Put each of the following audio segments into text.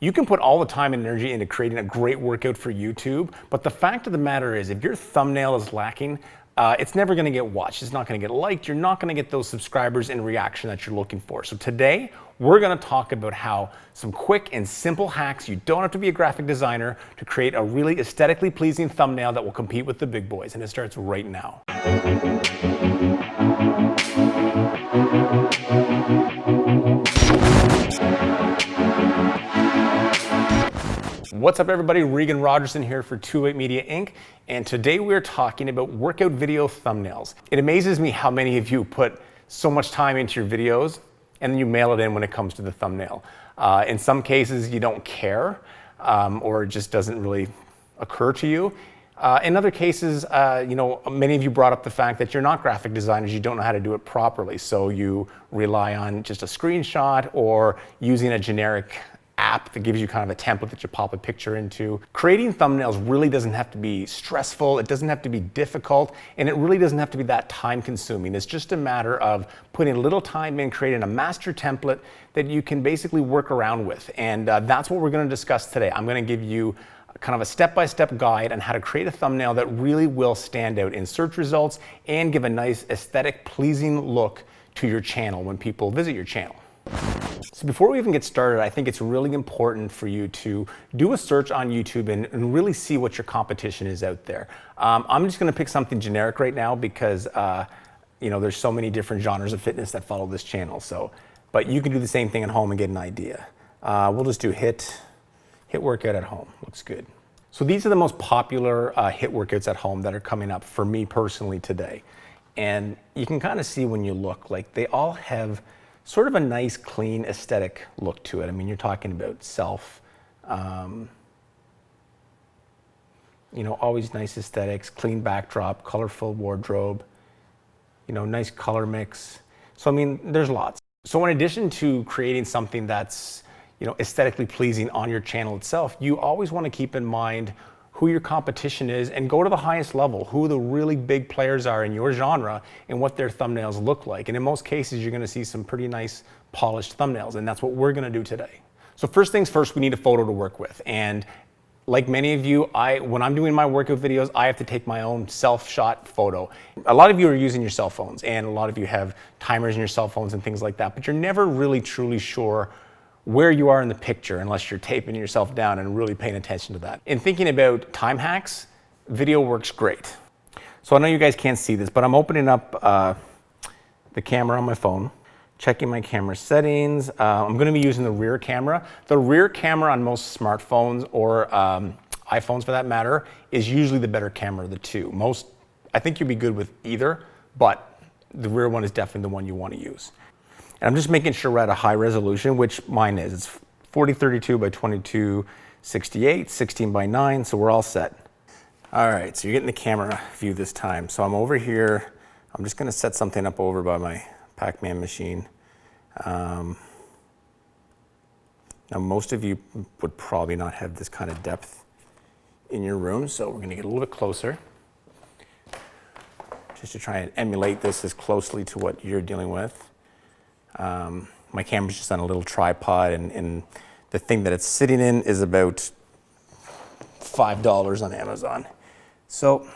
You can put all the time and energy into creating a great workout for YouTube, but the fact of the matter is if your thumbnail is lacking, it's never gonna get watched. It's not gonna get liked. You're not gonna get those subscribers and reaction that you're looking for. So today, we're gonna talk about how some quick and simple hacks, you don't have to be a graphic designer, to create a really aesthetically pleasing thumbnail that will compete with the big boys. And it starts right now. What's up everybody, Regan Rogerson here for 28 Media Inc. And today we're talking about workout video thumbnails. It amazes me how many of you put so much time into your videos and then you mail it in when it comes to the thumbnail. In some cases you don't care or it just doesn't really occur to you. In other cases, many of you brought up the fact that you're not graphic designers, you don't know how to do it properly. So you rely on just a screenshot or using a generic app that gives you kind of a template that you pop a picture into. Creating thumbnails really doesn't have to be stressful, it doesn't have to be difficult, and it really doesn't have to be that time consuming. It's just a matter of putting a little time in, creating a master template that you can basically work around with. And that's what we're gonna discuss today. I'm gonna give you kind of a step-by-step guide on how to create a thumbnail that really will stand out in search results and give a nice aesthetic, pleasing look to your channel when people visit your channel. So before we even get started, I think it's really important for you to do a search on YouTube and really see what your competition is out there. I'm just going to pick something generic right now because there's so many different genres of fitness that follow this channel. But you can do the same thing at home and get an idea. We'll just do hit workout at home. Looks good. So these are the most popular hit workouts at home that are coming up for me personally today. And you can kind of see when you look, like they all have sort of a nice, clean, aesthetic look to it. I mean, you're talking about self, always nice aesthetics, clean backdrop, colorful wardrobe, nice color mix. So, I mean, there's lots. So in addition to creating something that's, aesthetically pleasing on your channel itself, you always want to keep in mind who your competition is and go to the highest level, who the really big players are in your genre and what their thumbnails look like. And in most cases, you're gonna see some pretty nice polished thumbnails, and that's what we're gonna do today. So first things first, we need a photo to work with. And like many of you, when I'm doing my workout videos, I have to take my own self-shot photo. A lot of you are using your cell phones, and a lot of you have timers in your cell phones and things like that, but you're never really truly sure where you are in the picture unless you're taping yourself down and really paying attention to that. In thinking about time hacks, video works great. So I know you guys can't see this, but I'm opening up the camera on my phone, checking my camera settings. I'm gonna be using the rear camera. The rear camera on most smartphones or iPhones for that matter is usually the better camera of the two. I think you'd be good with either, but the rear one is definitely the one you wanna use. And I'm just making sure we're at a high resolution, which mine is. It's 4032 by 2268, 16 by 9, so we're all set. All right, so you're getting the camera view this time. So I'm over here. I'm just gonna set something up over by my Pac-Man machine. Now most of you would probably not have this kind of depth in your room, so we're gonna get a little bit closer just to try and emulate this as closely to what you're dealing with. My camera's just on a little tripod, and the thing that it's sitting in is about $5 on Amazon. So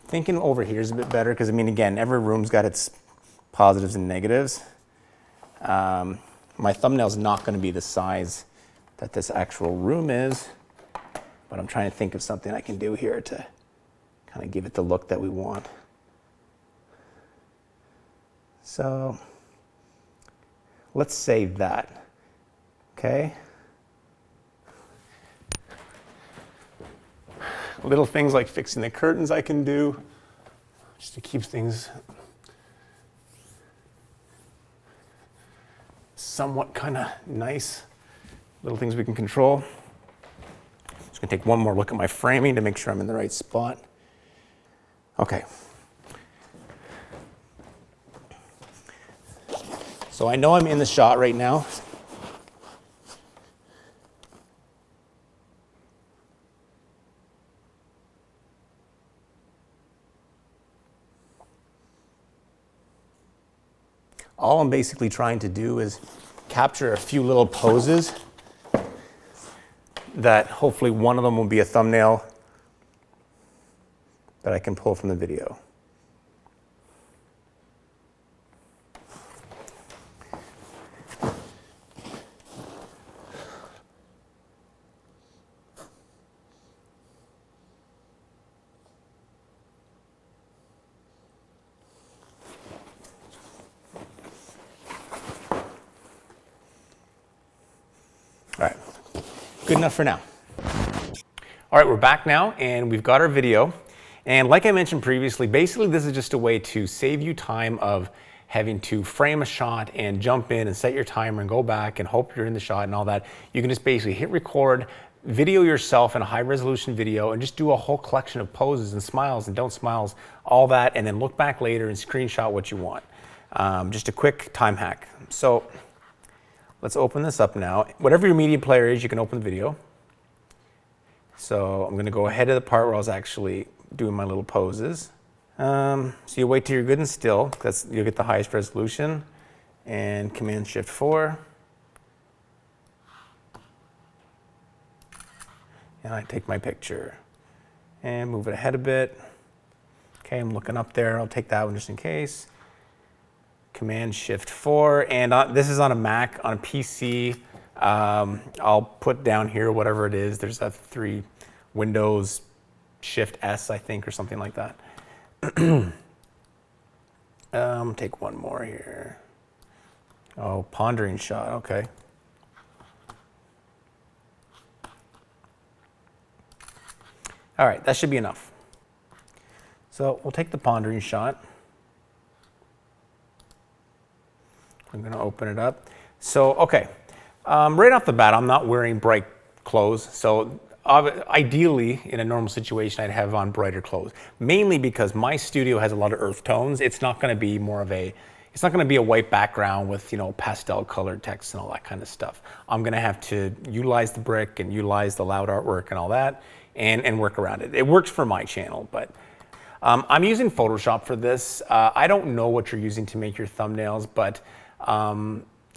thinking over here is a bit better because, I mean, again, every room's got its positives and negatives. My thumbnail's not going to be the size that this actual room is, but I'm trying to think of something I can do here to kind of give it the look that we want. So let's save that, okay? Little things like fixing the curtains I can do just to keep things somewhat kind of nice. Little things we can control. Just gonna take one more look at my framing to make sure I'm in the right spot. Okay. So I know I'm in the shot right now. All I'm basically trying to do is capture a few little poses that hopefully one of them will be a thumbnail that I can pull from the video. All right, good enough for now. All right, we're back now and we've got our video. And like I mentioned previously, basically this is just a way to save you time of having to frame a shot and jump in and set your timer and go back and hope you're in the shot and all that. You can just basically hit record, video yourself in a high resolution video and just do a whole collection of poses and smiles and don't smiles, all that, and then look back later and screenshot what you want. Just a quick time hack. So let's open this up now. Whatever your media player is, you can open the video. So I'm going to go ahead to the part where I was actually doing my little poses. So you wait till you're good and still, because you'll get the highest resolution. And Command-Shift-4. And I take my picture and move it ahead a bit. Okay, I'm looking up there. I'll take that one just in case. Command-Shift-4, and this is on a Mac. On a PC, I'll put down here whatever it is. There's a 3 Windows Shift-S, I think, or something like that. Take one more here. Oh, pondering shot, okay. All right, that should be enough. So we'll take the pondering shot. I'm going to open it up. So, okay, right off the bat, I'm not wearing bright clothes. So ideally, in a normal situation, I'd have on brighter clothes, mainly because my studio has a lot of earth tones. It's not going to be it's not going to be a white background with, you know, pastel colored text and all that kind of stuff. I'm going to have to utilize the brick and utilize the loud artwork and all that and work around it. It works for my channel, but I'm using Photoshop for this. I don't know what you're using to make your thumbnails, but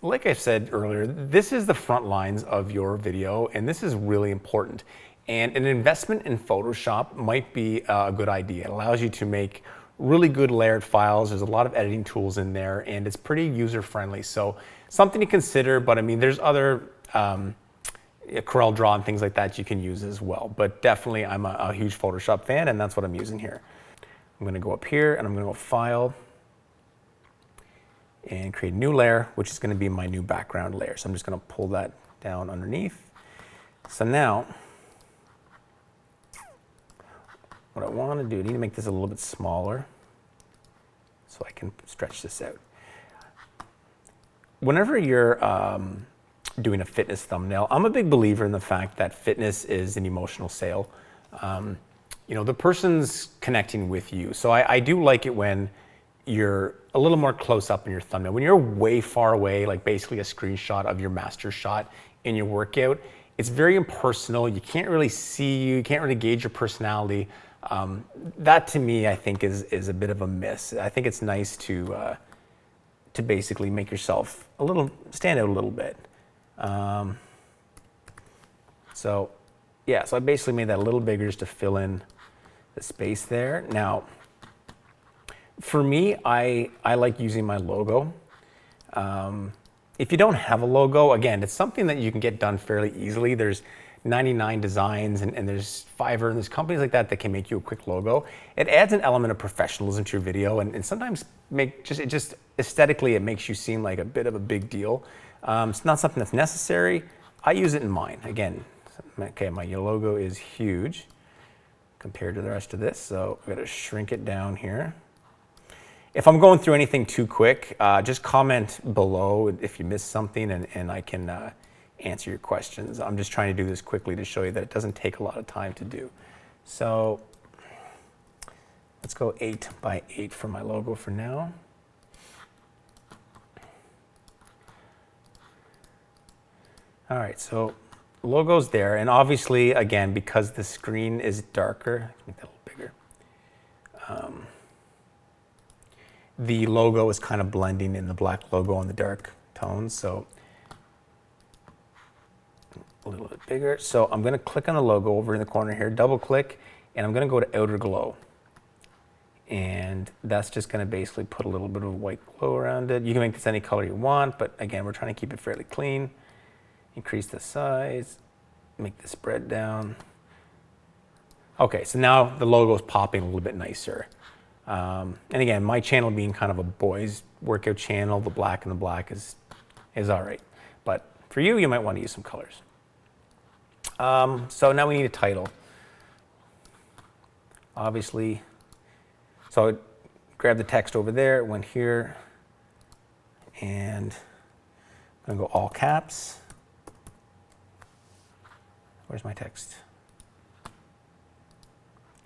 like I said earlier, this is the front lines of your video, and this is really important. And an investment in Photoshop might be a good idea. It allows you to make really good layered files. There's a lot of editing tools in there, and it's pretty user-friendly. So something to consider, but I mean, there's other Corel Draw and things like that you can use as well. But definitely, I'm a huge Photoshop fan, and that's what I'm using here. I'm gonna go up here, and I'm gonna go File, and create a new layer, which is going to be my new background layer. So I'm just going to pull that down underneath. So now, what I want to do, I need to make this a little bit smaller so I can stretch this out. Whenever you're doing a fitness thumbnail, I'm a big believer in the fact that fitness is an emotional sale. You know, the person's connecting with you. So I do like it when you're a little more close up in your thumbnail. When you're way far away, like basically a screenshot of your master shot in your workout, it's very impersonal. You can't really see you can't really gauge your personality. That to me, I think is a bit of a miss. I think it's nice to basically make yourself stand out a little bit. So yeah, so I basically made that a little bigger just to fill in the space there. Now, for me, I like using my logo. If you don't have a logo, again, it's something that you can get done fairly easily. There's 99 designs and there's Fiverr and there's companies like that that can make you a quick logo. It adds an element of professionalism to your video and sometimes it just aesthetically it makes you seem like a bit of a big deal. It's not something that's necessary. I use it in mine. Again, okay, my logo is huge compared to the rest of this, so I'm gonna shrink it down here. If I'm going through anything too quick, just comment below if you missed something and I can answer your questions. I'm just trying to do this quickly to show you that it doesn't take a lot of time to do. So let's go 8 by 8 for my logo for now. All right, so logo's there, and obviously, again, because the screen is darker, let's make that a little bigger. The logo is kind of blending in the black logo on the dark tones, so a little bit bigger. So I'm going to click on the logo over in the corner here, double click, and I'm going to go to outer glow. And that's just going to basically put a little bit of white glow around it. You can make this any color you want, but again, we're trying to keep it fairly clean. Increase the size, make the spread down. Okay, so now the logo is popping a little bit nicer. And again, my channel being kind of a boys workout channel, the black and the black is all right. But for you, you might want to use some colors. So now we need a title. Obviously, so I grabbed the text over there, went here, and I'm going to go all caps. Where's my text?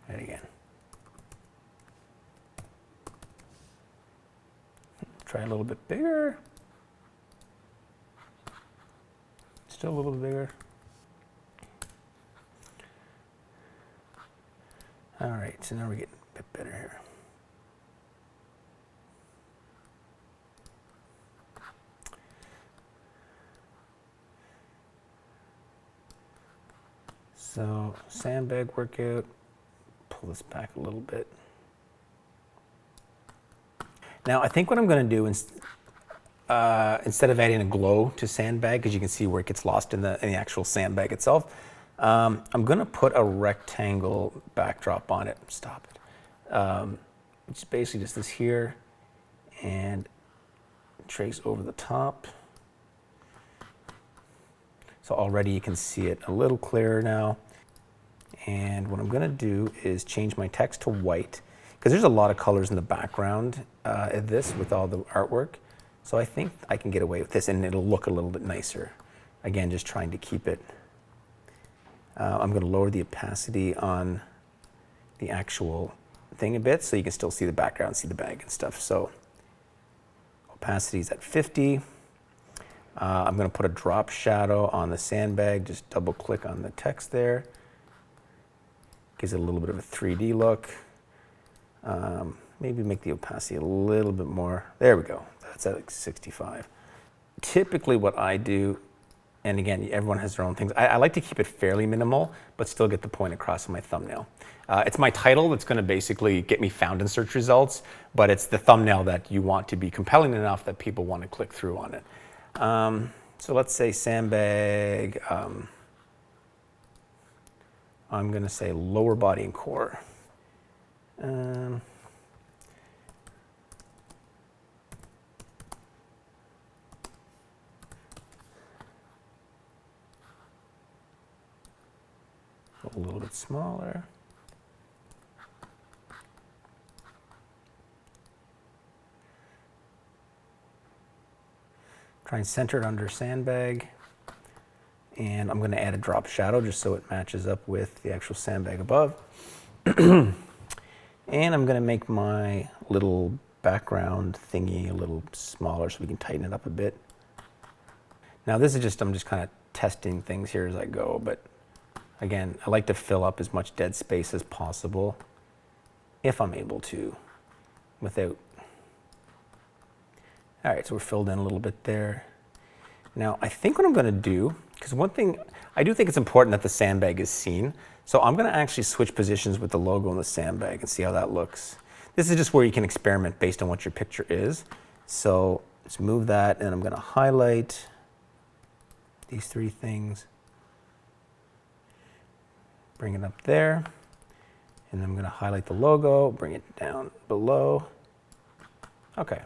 Right again. Try a little bit bigger. Still a little bit bigger. All right, so now we're getting a bit better here. So sandbag workout, pull this back a little bit. Now I think what I'm going to do instead of adding a glow to sandbag, because you can see where it gets lost in the actual sandbag itself, I'm going to put a rectangle backdrop on it. Stop it. It's basically just this here, and trace over the top. So already you can see it a little clearer now. And what I'm going to do is change my text to white, because there's a lot of colors in the background of this with all the artwork. So I think I can get away with this and it'll look a little bit nicer. Again, just trying to keep it. I'm going to lower the opacity on the actual thing a bit so you can still see the background, see the bag and stuff. So opacity is at 50. I'm going to put a drop shadow on the sandbag. Just double click on the text there. Gives it a little bit of a 3D look. Maybe make the opacity a little bit more. There we go. That's at like 65. Typically what I do, and again, everyone has their own things. I like to keep it fairly minimal, but still get the point across in my thumbnail. It's my title that's going to basically get me found in search results, but it's the thumbnail that you want to be compelling enough that people want to click through on it. So let's say sandbag. I'm going to say lower body and core. A little bit smaller. Try and center it under sandbag. And I'm going to add a drop shadow just so it matches up with the actual sandbag above. And I'm going to make my little background thingy a little smaller so we can tighten it up a bit. Now this is just, I'm just kind of testing things here as I go, but again, I like to fill up as much dead space as possible if I'm able to without. All right, so we're filled in a little bit there. Now I think what I'm going to do, because one thing, I do think it's important that the sandbag is seen. So I'm going to actually switch positions with the logo on the sandbag and see how that looks. This is just where you can experiment based on what your picture is. So let's move that, and I'm going to highlight these three things. Bring it up there. And I'm going to highlight the logo, bring it down below. Okay.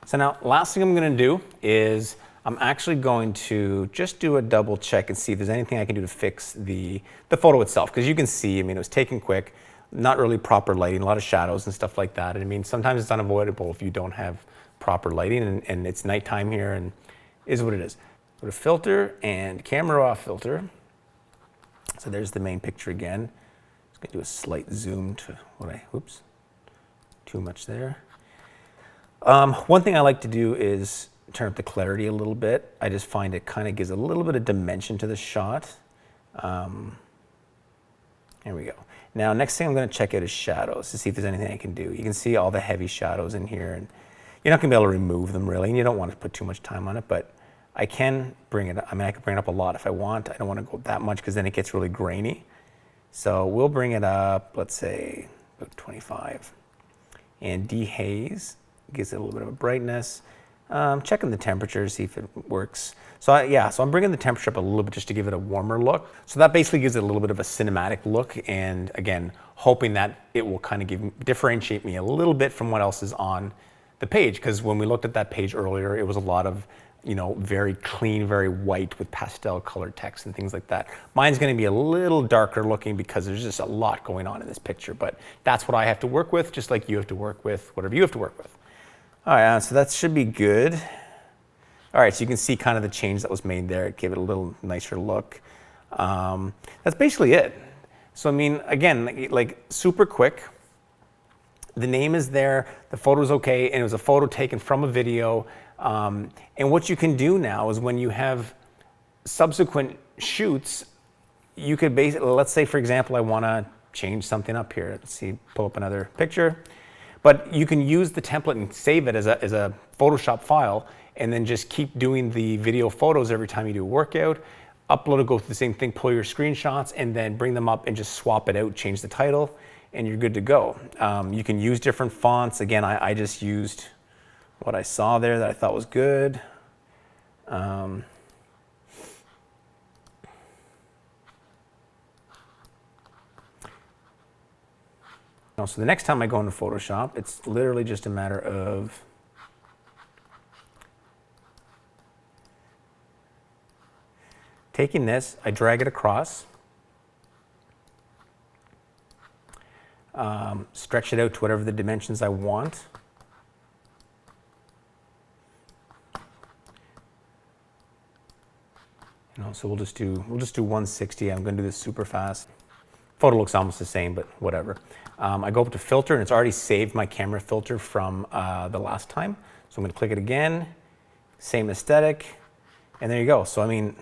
So now, last thing I'm going to do is I'm actually going to just do a double check and see if there's anything I can do to fix the photo itself. Because you can see, I mean, it was taken quick, not really proper lighting, a lot of shadows and stuff like that. And I mean, sometimes it's unavoidable if you don't have proper lighting, and it's nighttime here and is what it is. Go to filter and camera off filter. So there's the main picture again. Just gonna do a slight zoom to whoops, too much there. One thing I like to do is turn up the clarity a little bit. I just find it kind of gives a little bit of dimension to the shot. Here we go. Now, next thing I'm going to check out is shadows to see if there's anything I can do. You can see all the heavy shadows in here, and you're not going to be able to remove them really, and you don't want to put too much time on it, but I can bring it up. I mean, I could bring it up a lot if I want. I don't want to go that much because then it gets really grainy. So we'll bring it up, let's say about 25. And dehaze gives it a little bit of a brightness. Checking the temperature, see if it works. So I'm bringing the temperature up a little bit just to give it a warmer look. So that basically gives it a little bit of a cinematic look, and again, hoping that it will kind of differentiate me a little bit from what else is on the page. Because when we looked at that page earlier, it was a lot of, you know, very clean, very white with pastel colored text and things like that. Mine's going to be a little darker looking because there's just a lot going on in this picture, but that's what I have to work with, just like you have to work with whatever you have to work with. All right, so that should be good. All right, so you can see kind of the change that was made there. It gave it a little nicer look. That's basically it. So I mean, again, like super quick. The name is there, the photo's okay, and it was a photo taken from a video. And what you can do now is when you have subsequent shoots, you could basically, let's say for example, I wanna change something up here. Let's see, pull up another picture. But you can use the template and save it as a Photoshop file, and then just keep doing the video photos every time you do a workout. Upload it, go through the same thing, pull your screenshots, and then bring them up and just swap it out, change the title, and you're good to go. You can use different fonts. Again, I just used what I saw there that I thought was good. So the next time I go into Photoshop, it's literally just a matter of taking this, I drag it across, stretch it out to whatever the dimensions I want. So we'll just do 160. I'm going to do this super fast. Photo looks almost the same, but whatever. I go up to filter, and it's already saved my camera filter from the last time. So I'm going to click it again, same aesthetic, and there you go. So I mean,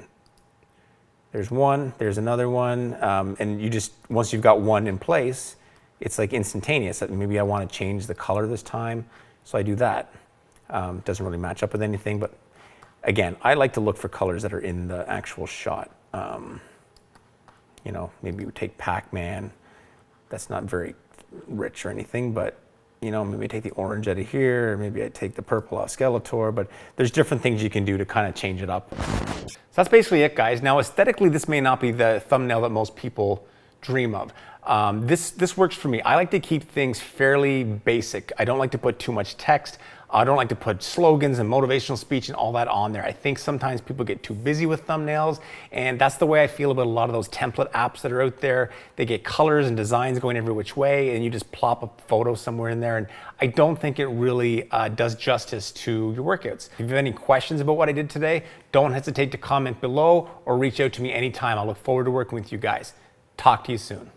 there's one, there's another one, and you just, once you've got one in place, it's like instantaneous. Maybe I want to change the color this time, so I do that. Doesn't really match up with anything, but again, I like to look for colors that are in the actual shot. Maybe we take Pac-Man. That's not very rich or anything, but maybe I take the orange out of here, or maybe I take the purple off Skeletor, but there's different things you can do to kind of change it up. So that's basically it, guys. Now, aesthetically, this may not be the thumbnail that most people dream of. This works for me. I like to keep things fairly basic. I don't like to put too much text. I don't like to put slogans and motivational speech and all that on there. I think sometimes people get too busy with thumbnails, and that's the way I feel about a lot of those template apps that are out there. They get colors and designs going every which way, and you just plop a photo somewhere in there, and I don't think it really does justice to your workouts. If you have any questions about what I did today, don't hesitate to comment below or reach out to me anytime. I look forward to working with you guys. Talk to you soon.